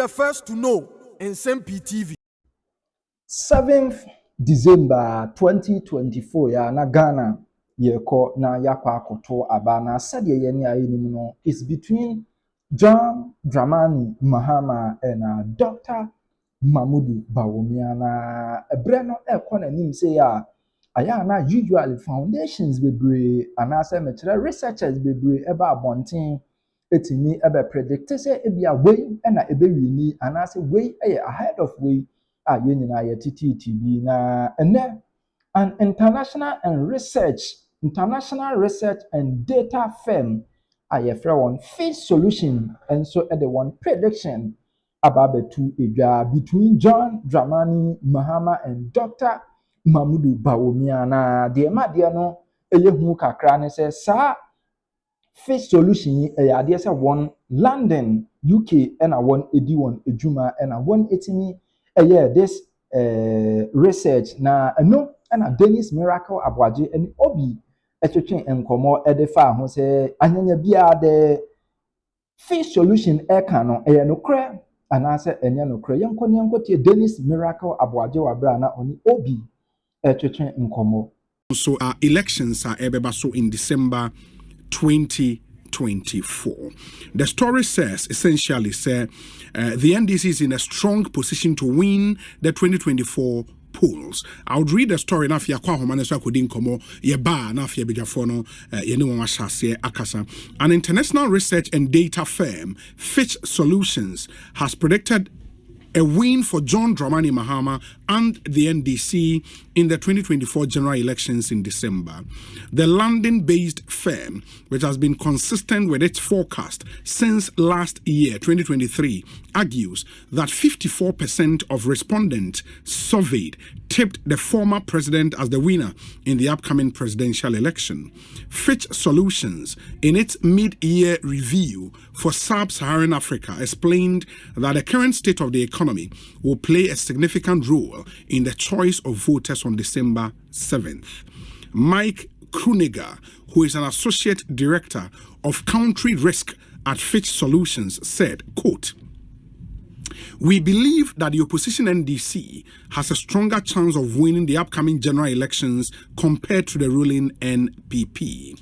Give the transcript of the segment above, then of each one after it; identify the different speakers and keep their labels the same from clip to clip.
Speaker 1: the first to know. Nsem-Pii TV.
Speaker 2: 7th December 2024 ya na Ghana yeko na yakwa akoto abana said ye ni ayenim no is between John Dramani Mahama and Dr. Mahmudu Bawumia na ebre no ekọ na nim say ya aya na usually foundations bebre anase metre researchers bebre eba abonten etimi ebe predict say ebia wey na ebe wini anase wey ahead of wey yenyina ye TTTB na ene an international research and data firm ayefra one face solution and so the one prediction about the two edwa between John Dramani Mahama and Dr. Mahmudu Bawumia na de ma de no eyehu kakra ne say sa face solution ade say one London UK and one edi one ejuma and one etimi this research na no and Dennis Miracle Abwaje and obi etwetwen enkomo edefa ho say anyanya bia de face solution eka no nokre anase enye nokre yenkotie Dennis Miracle Abwaje wabra na oni obi etwetwen enkomo.
Speaker 3: So our elections are so in December 2024. The story says essentially the NDC is in a strong position to win the 2024 polls. I would read the story na fia kwa homane so akodin komo ye ba na fia bejafo no ye ne won ahase akasa. An international research and data firm, Fitch Solutions, has predicted a win for John Dramani Mahama and the NDC in the 2024 general elections in December. The London-based firm, which has been consistent with its forecast since last year, 2023, argues that 54% of respondents surveyed tipped the former president as the winner in the upcoming presidential election. Fitch Solutions, in its mid-year review for Sub-Saharan Africa, explained that the current state of the economy will play a significant role in the choice of voters on December 7th. Mike Kruniger, who is an associate director of country risk at Fitch Solutions, said, quote, "We believe that the opposition NDC has a stronger chance of winning the upcoming general elections compared to the ruling NPP.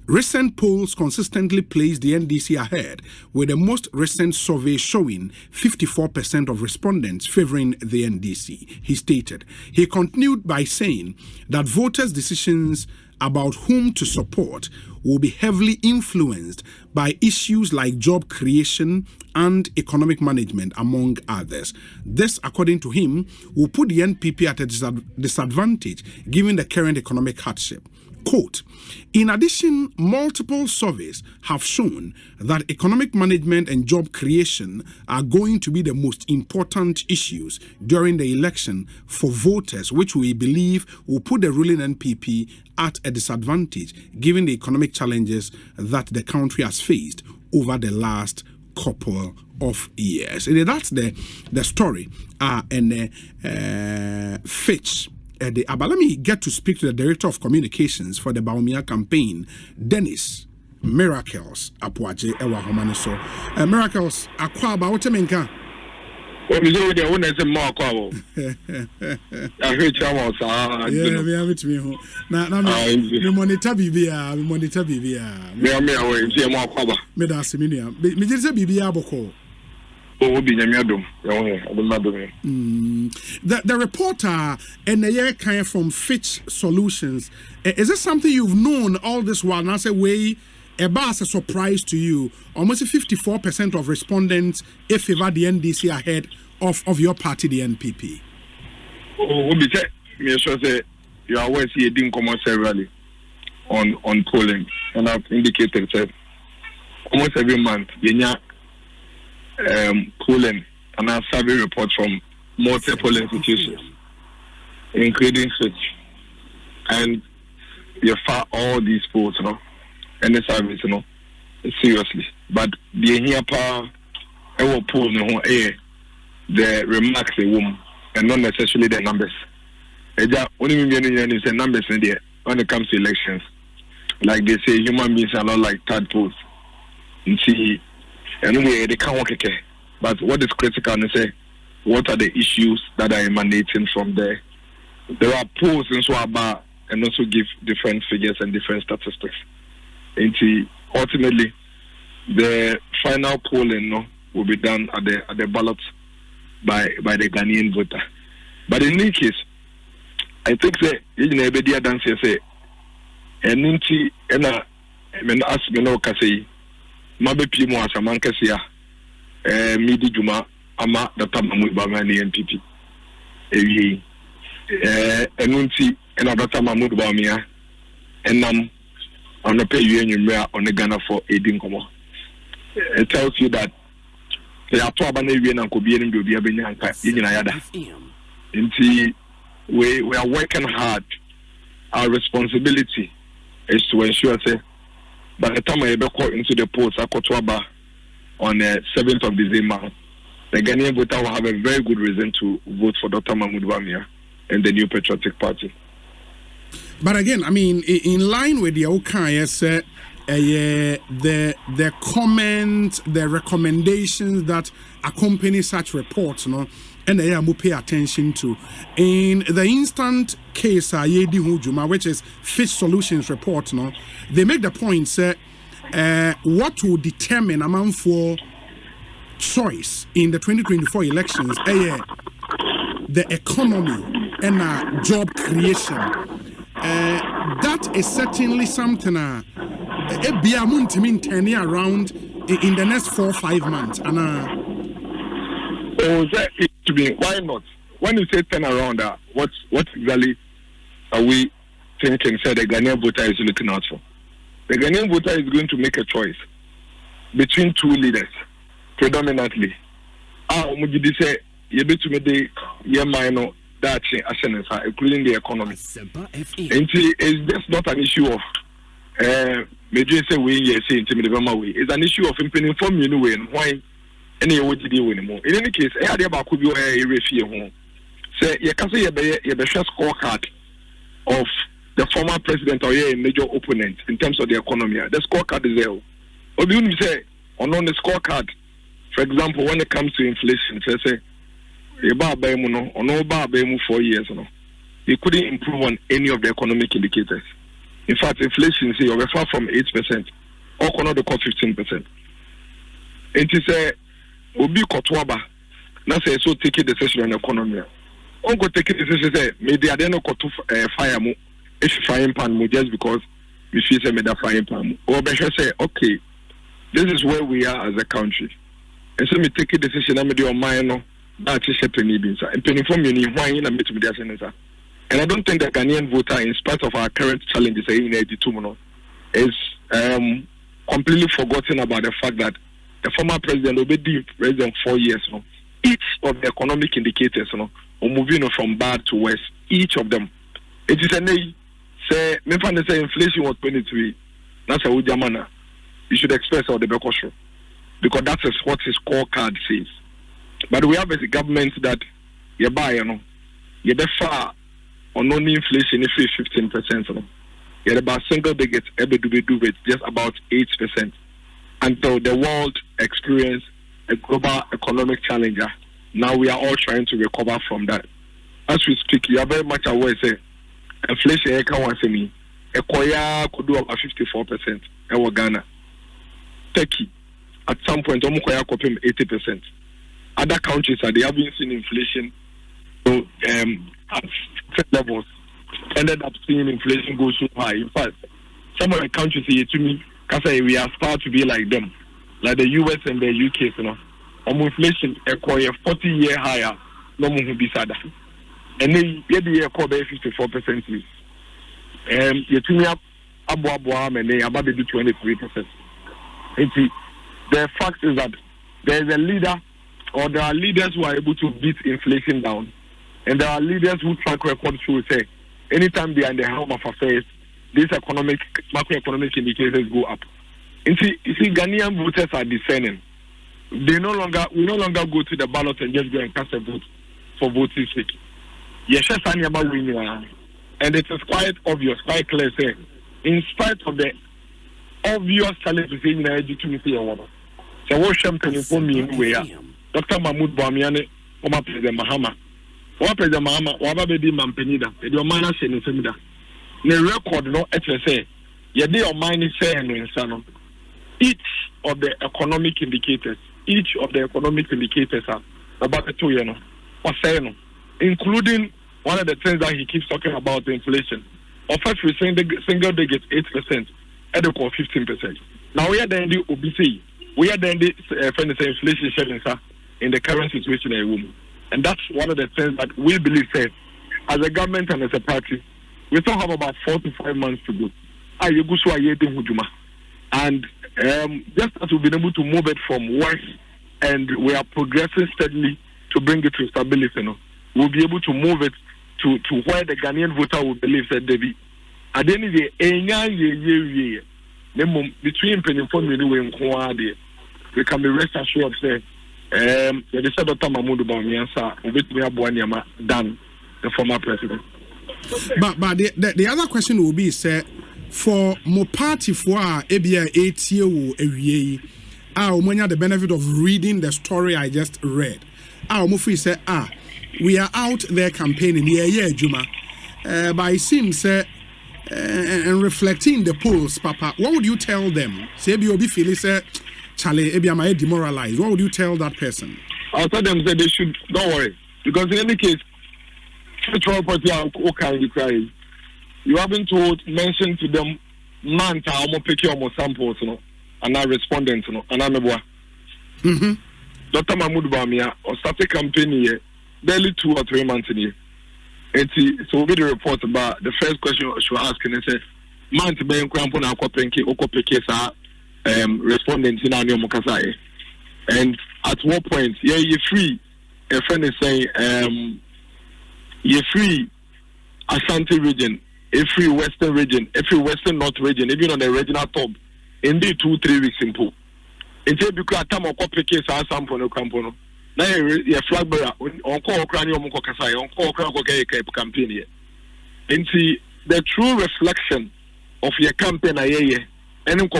Speaker 3: Recent polls consistently place the NDC ahead, with the most recent survey showing 54% of respondents favoring the NDC," he stated. He continued by saying that voters' decisions about whom to support will be heavily influenced by issues like job creation and economic management, among others. This, according to him, will put the NPP at a disadvantage given the current economic hardship. Quote, "In addition, multiple surveys have shown that economic management and job creation are going to be the most important issues during the election for voters, which we believe will put the ruling NPP at a disadvantage given the economic challenges that the country has faced over the last couple of years." And that's the story. And Fitch. But let me get to speak to the Director of Communications for the Bawumia campaign, Dennis Miracles Apwaje Ewa Homane. So Miracles akwa ba wote menka.
Speaker 4: We do the one is more akwa. I heard you was
Speaker 3: yeah, me have me ho. Na me monitor bibia, me monitor bibia.
Speaker 4: Me away see more akwa.
Speaker 3: Me da se me nua. Me je se bibia boko.
Speaker 4: The
Speaker 3: reporter and the year kind from Fitch Solutions, is this something you've known all this while? Now say way a surprise to you. Almost 54% of respondents if favor the NDC ahead of your party, the NPP.
Speaker 4: Me sure say you always see a didn't come out severally on polling, and I've indicated that almost every month polling and a survey report from multiple institutions, including Fitch, and you far all these polls, and the service, seriously. But the here power, our poll, the remarks a woman, and not necessarily the numbers. Only meaning the numbers in there when it comes to elections. Like they say, human beings are not like tadpoles. You see. And we they can't work it. But what is critical is what are the issues that are emanating from there? There are polls and so about and also give different figures and different statistics. And ultimately, the final polling will be done at the ballot by the Ghanaian voter. But in any case, I think that everybody dance say and as me know say mabe pimo as a man kasia midi juma ama data mamu bama ni NPP ewi enunti ena data mamu bama enam on the pay you on the Ghana for aiding komo. It tells you that they are to abane wi na nkobi enim do bia benya anka yina yada. Nti we are working hard. Our responsibility is to ensure say by the time I call into the polls on the 7th of December, the Ghanaian voter will have a very good reason to vote for Dr. Mahmoud Bawumia and the New Patriotic Party.
Speaker 3: But again, I mean, in line with the OKS, the comments, the recommendations that accompany such reports, and they will pay attention to. In the instant case, Yedi Hujuma, which is Fish Solutions report, they make the point, what will determine amount for choice in the 2024 elections, the economy and job creation. That is certainly something be a turning around in the next 4 or 5 months.
Speaker 4: To be why not? When you say turn around, what exactly are we thinking? Say the Ghanaian voter is looking out for. The Ghanaian voter is going to make a choice between two leaders, predominantly. Omujidi say you be to me the minor that including the economy. And it's just not an issue of major say we say intimidate way. It's an issue of informing you way and why. Any way to deal with anymore. In any case, I had about could be a refugee home. Say, you can say you the scorecard of the former president or a major opponent in terms of the economy. The scorecard is there. Or do you say on the scorecard, for example, when it comes to inflation, say, you buy or no buy 4 years, you couldn't improve on any of the economic indicators. In fact, inflation, say, you're far from 8%, or cannot the cost 15%. And to say, Obi Kotwaba, na say so take a decision on the economy. Ongo take a decision say maybe I don't know fire mu if frying pan mu just because we feel say me da frying pan. Or be say okay, this is where we are as a country. And so me take a decision I me do on mine no that is penny beans. And penny from you why na me to be there senator. And I don't think the Ghanaian voter, in spite of our current challenges in 82 is completely forgotten about the fact that the former president will be president 4 years. Each of the economic indicators are moving from bad to worse. Each of them. It is a say inflation was 23. That's a Ujamana. You should express all the Bekosho. Because that is what his scorecard says. But we have a government that you buy, you far on only inflation if it's 15%. You're about single digits, every do with just about 8%. Until the world experienced a global economic challenger, now we are all trying to recover from that. As we speak, you are very much aware, say, inflation, could do about 54% in Ghana. Turkey, at some point, 80%. Other countries, they haven't seen inflation at certain levels, ended up seeing inflation go so high. In fact, some of the countries here to me, we aspire to be like them, like the US and the UK, inflation a 40-year higher, no more be sad. And then you call 54%. You to me up and they about to do 23%. The fact is that there is a leader, or there are leaders who are able to beat inflation down, and there are leaders who track record show say anytime they are in the helm of affairs, these macroeconomic indicators go up. You see, Ghanaian voters are discerning. We no longer go to the ballot and just go and cast a vote for voting sake. Yes, about winning, and it is quite obvious, quite clear. Say, in spite of the obvious challenges in education, so what shame can inform me where Dr. Mahmoud Bamiane, former President Mahama. Former President Mahama, Wababedi Mampenida, the Omana Senator. The record no HSA, Yadi or mine is saying in Sano. Each of the economic indicators are about the 2 years, or saying, including one of the things that he keeps talking about, the inflation. Of first, we're saying the single digit 8%, adequate 15%. Now we are then the OBC, we are then the inflation sharing in the current situation in a room. And that's one of the things that we believe, say, as a government and as a party, we still have about 4 to 5 months to go. And just as we've been able to move it from worse, and we are progressing steadily to bring it to stability, we'll be able to move it to where the Ghanaian voter will believe that they be. At the end of the day, between Penny we can be rest assured, say, the said Dr. Mahmoud Bamiansa, with done, the former president.
Speaker 3: But the other question will be, sir, for more party for ABA 8 year the benefit of reading the story I just read. Say, we are out there campaigning, Juma. But it seems, and reflecting the polls, Papa, what would you tell them? Say, be feeling, Charlie, am I demoralized? What would you tell that person?
Speaker 4: I'll tell them that they should, don't worry. Because in any case, you haven't mentioned to them, man, I'm picking more samples, and our respondents, and I'm a Dr. Mahmoud Bamia, or started campaign here, barely 2 or 3 months in here. So we'll get a report about the first question she was asking and said, man, to be in Crampon, I'll respondents in our Mokasai. And at what point, you're free. A friend is saying, you're free Ashanti region, every Western region, every Western North region, even on the regional top, indeed 2-3 weeks in pool. Until you can't come up with a case as sample no campono. Now you're flag bearer on call cranium Mokasai, on call cranium campaign here. And see the true reflection of your campaign, and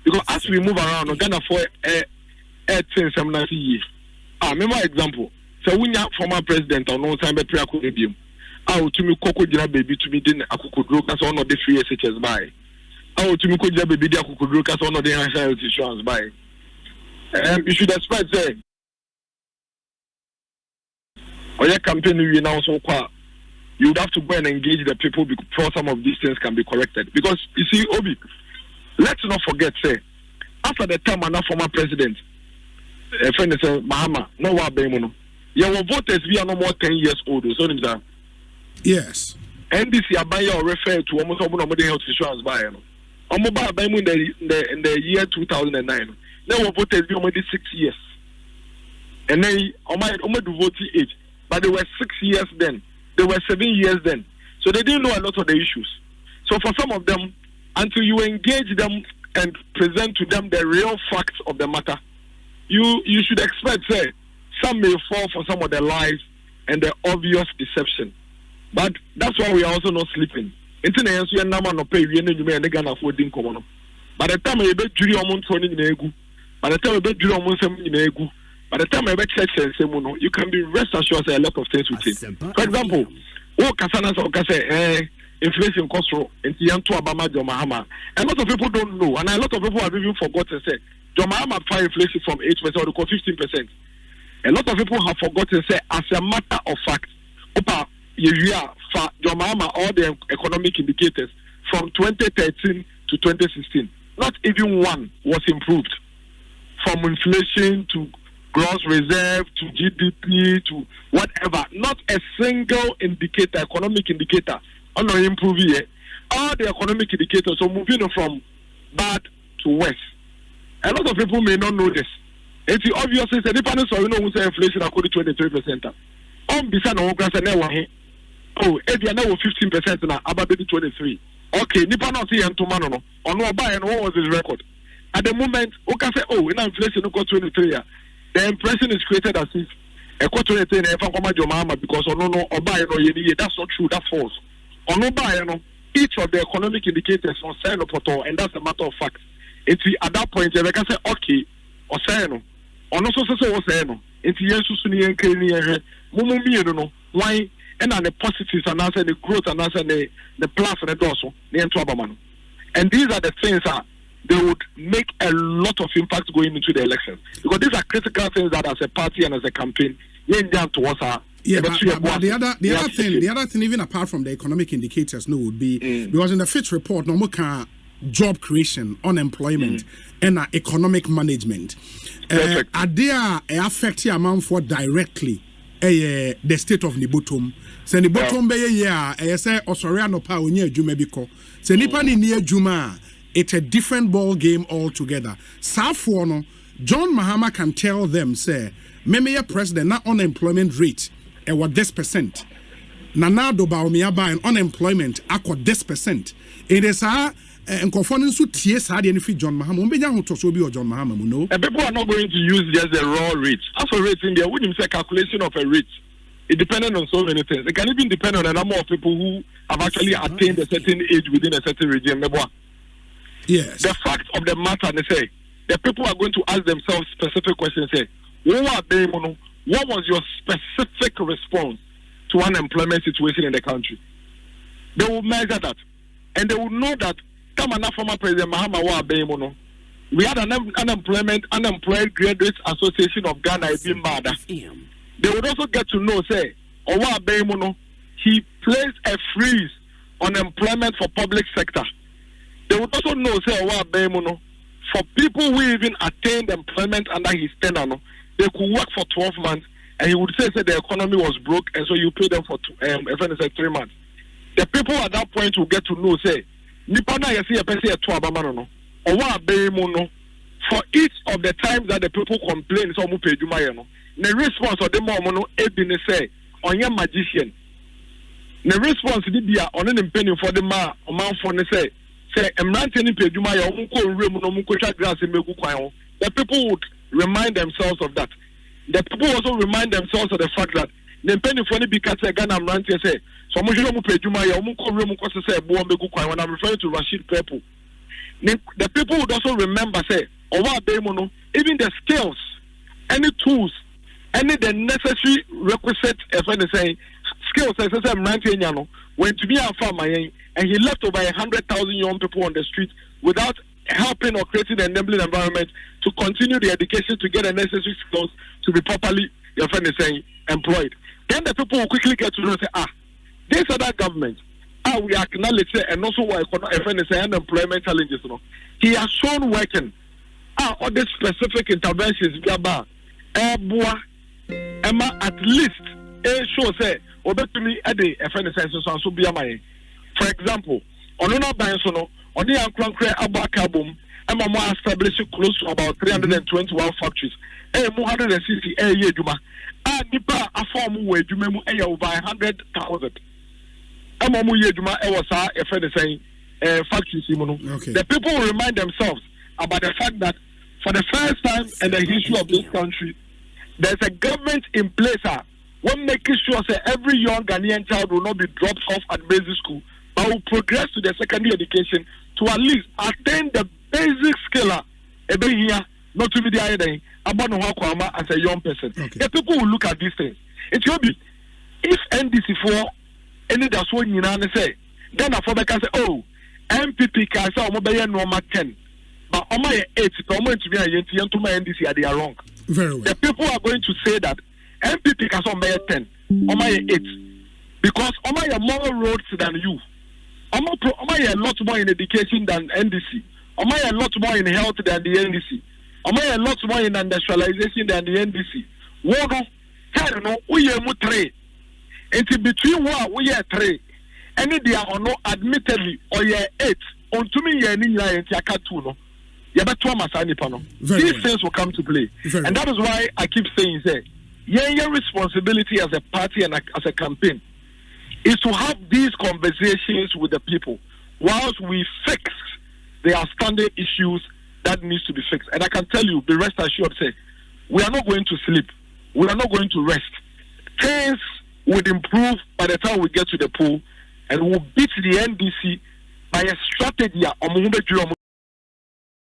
Speaker 4: because as we move around, we're gonna for a 10 years. Remember example. So when you're former president or no time by prayer could be to me cocoa baby to me then I could look as one of the free SHS by. To me could baby I could look as one of the national insurance by. You should expect say or your campaign you now so far you would have to go and engage the people before some of these things can be corrected. Because you see, Obi, let's not forget, say, after the time of former president, a friend is Mahama, no wa bemono. Your voters we are no more 10 years old. So
Speaker 3: yes.
Speaker 4: NDC abaya or refer to almost all of the health insurance buyer. Omoba in the year 2009. Now voters be already 6 years. And they almost vote age. But they were 6 years then. They were 7 years then. So they didn't know a lot of the issues. So for some of them, until you engage them and present to them the real facts of the matter, you should expect, say, some may fall for some of the lies and the obvious deception. But that's why we are also not sleeping. By the time I bet jury on by the time I bet jury on by the time I bet church and you can be rest assured a lot of things with him. For example, inflation cost into Abama Mahama. A lot of people don't know, and a lot of people have even forgotten. Say, Mahama find inflation from 8% or 15%. A lot of people have forgotten. Say, as a matter of fact, Mahama all the economic indicators from 2013 to 2016, not even one was improved. From inflation to gross reserve to GDP to whatever, not a single indicator, economic indicator. On improve here, all the economic indicators are moving from bad to worse. A lot of people may not know this. It's obviously the dependence of inflation according to 23%. Beside no grass and oh, if you know 15% now, about 23. Okay, Nippon not see and tomorrow on no buy and what was his record? At the moment, okay, say, oh, in inflation got 23. The impression is created as if a quarter 23 because no or buy no that's not true, that's false. Each of the economic indicators on sign up at all, and that's a matter of fact. It's at that point, they can say, okay, or say, ono so was say no enti yensusu ni yenkre ni yehe mumu mienu no why and the positives and answer the growth and answer the plus and the dorsal the entwabamano. And these are the things that they would make a lot of impact going into the elections, because these are critical things that as a party and as a campaign down towards our.
Speaker 3: Yeah, but the other thing, even apart from the economic indicators, no, would be because in the Fitch report, no more job creation, unemployment, and economic management. Are there affect the amount for directly the state of Nibutum? So Nibutum be say Osoriano pa onye adwuma biko. So nipa ni near Juma, it's a different ball game altogether. Safo no, John Mahama can tell them, say, Meme president na unemployment rate what this percent. Nana do ba omiaba and unemployment akwa this percent. It is nkofo so tie sa de fi John Mahama. Umbenya ho to so bi o John Mahama no.
Speaker 4: People are not going to use just the raw rate. As for rate in there, wouldn't say calculation of a rate. It depends on so many things. It can even depend on a number of people who have actually attained a certain age within a certain regime.
Speaker 3: Yes.
Speaker 4: The fact of the matter, they say, the people are going to ask themselves specific questions. Say, what was your specific response to unemployment situation in the country? They will measure that, and they will know that. Former President Mahama we had an unemployed graduates association of Ghana. They would also get to know, say, he placed a freeze on employment for public sector. They would also know, say, for people who even attained employment under his tenure, they could work for 12 months, and he would say the economy was broke, and so you pay them for 3 months. The people at that point will get to know, say, Nipana yesi epese eto abamano no. Owa abemu no. For each of the times that the people complain, so mu peduma ye no. The response of them no ebi ne say onye magician. The response di dia on ne penny for the ma omanfo ne say emrante ni peduma ye omu ko nrem no omu ko twa grass megu kwan ho. The people would remind themselves of that. The people also remind themselves of the fact that the penny for the big Ghana emrante say so when I'm referring to Rashid Pepu, the people would also remember, say, even the skills, any tools, any the necessary requisite, skills, when to be a farmer, and he left over 100,000 young people on the street without helping or creating an enabling environment to continue the education to get the necessary skills to be properly, employed. Then the people will quickly get to know, say, this other government, we acknowledge it, and also unemployment challenges. He has shown working. All these specific interventions, Emma at least show say, to me at the FNSS. For example, on another bank, on the Ankran Abakabum, Emma established close to about 321 factories. 160 a year, Juma. Nipa a form where you may over 100,000. The people will remind themselves about the fact that for the first time in the history of this country, there's a government in place when making sure that every young Ghanaian child will not be dropped off at basic school, but will progress to the secondary education to at least attain the basic skill not to be the idea about as a young person. Okay. The people will look at these things. It will be if NDC4 any that's what you know say. Then I can say, oh, MPP can say normal 10, but on my 8, to be a NDC they are wrong.
Speaker 3: Very well.
Speaker 4: The people are going to say that MPP can say 10, on my 8, because on my more roads than you. On my a lot more in education than NDC. On my a lot more in health than the NDC. On my a lot more in industrialization than the NDC. Wono, I no, we are three. And between what we are 3, any they are no admittedly or ye 8 on to me ye ni and yakatuno. These things will come to play. And that is why I keep saying say, your responsibility as a party and as a campaign is to have these conversations with the people whilst we fix the outstanding issues that needs to be fixed. And I can tell you, be rest assured, say, we are not going to sleep. We are not going to rest. Things would improve by the time we get to the poll, and we'll beat the NDC by a strategy